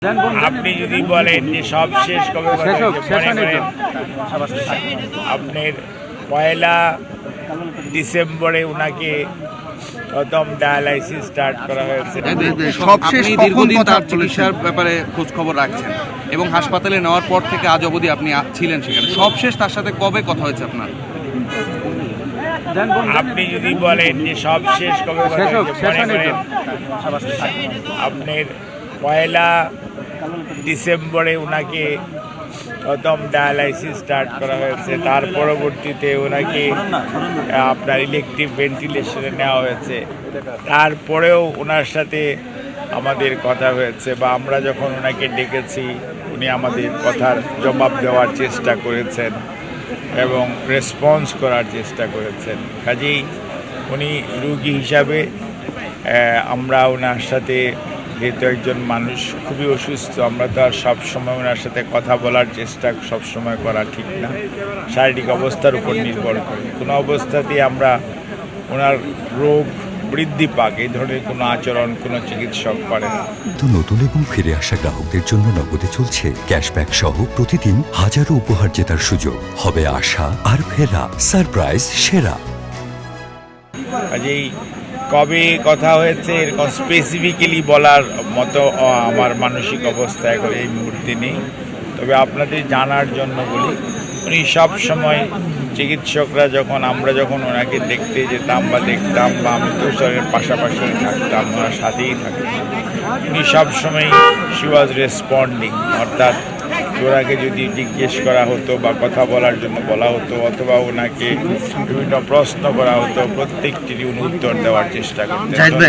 আপনি যদি বলেন যে সব শেষ কবে মনে করেন আপনার 1 ডিসেম্বরে ওনাকে প্রথম ডায়ালাইসিস স্টার্ট করা হয়েছে। সবশেষ দীর্ঘদিন তার চিকিৎসার ব্যাপারে খোঁজ খবর রাখছেন এবং হাসপাতালে নেওয়ার পর থেকে আজ অবধি আপনি ছিলেন সেখানে। সবশেষ তার সাথে কবে কথা হয়েছে আপনার? আপনি যদি বলেন যে সব শেষ কবে মনে করেন আপনার 1 ডিসেম্বরে ওনাকে প্রথম ডায়ালাইসিস স্টার্ট করা হয়েছে। তার পরবর্তীতে ওনাকে আপনার ইলেকট্রিক ভেন্টিলেশনে নেওয়া হয়েছে। তারপরেও ওনার সাথে আমাদের কথা হয়েছে বা আমরা যখন ওনাকে ডেকেছি উনি আমাদের কথার জবাব দেওয়ার চেষ্টা করেছেন এবং রেসপন্স করার চেষ্টা করেছেন। কাজেই উনি রুগী হিসাবে আমরা ওনার সাথে, যেহেতু একজন মানুষ খুবই অসুস্থ, আমরা তো আর সবসময় ওনার সাথে কথা বলার চেষ্টা সবসময় করা ঠিক না, শারীরিক অবস্থার উপর নির্ভর করে। কোনো অবস্থাতেই আমরা ওনার রোগ বৃদ্ধি পাক এই ধরনের কোনো আচরণ কোনো চিকিৎসক করে না। তো নতুন এবং ফিরে আসা গ্রাহকদের জন্য নগদে চলছে ক্যাশব্যাক সহ প্রতিদিন হাজারো উপহার জেতার সুযোগ। হবে আশা আর ফেরা, সারপ্রাইজ সেরা। কাজেই কবে কথা হয়েছে এরকম স্পেসিফিক্যালি বলার মতো আমার মানসিক অবস্থা এখন এই মুহূর্তে নেই। তবে আপনাদের জানার জন্য বলি, উনি সব সময় চিকিৎসকরা আমরা যখন ওনাকে দেখতে যেতাম বা দেখতাম বা আমি তুষারের পাশাপাশি থাকতাম, ওনার সাথেই থাকতাম, উনি সবসময় শি ওয়াজ রেসপন্ডিং। অর্থাৎ ওনাকে যদি জিজ্ঞেস করা হতো বা কথা বলার জন্য বলা হতো অথবা ওনাকে বিভিন্ন প্রশ্ন করা হতো, প্রত্যেকটিরই উনি উত্তর দেওয়ার চেষ্টা করতেন।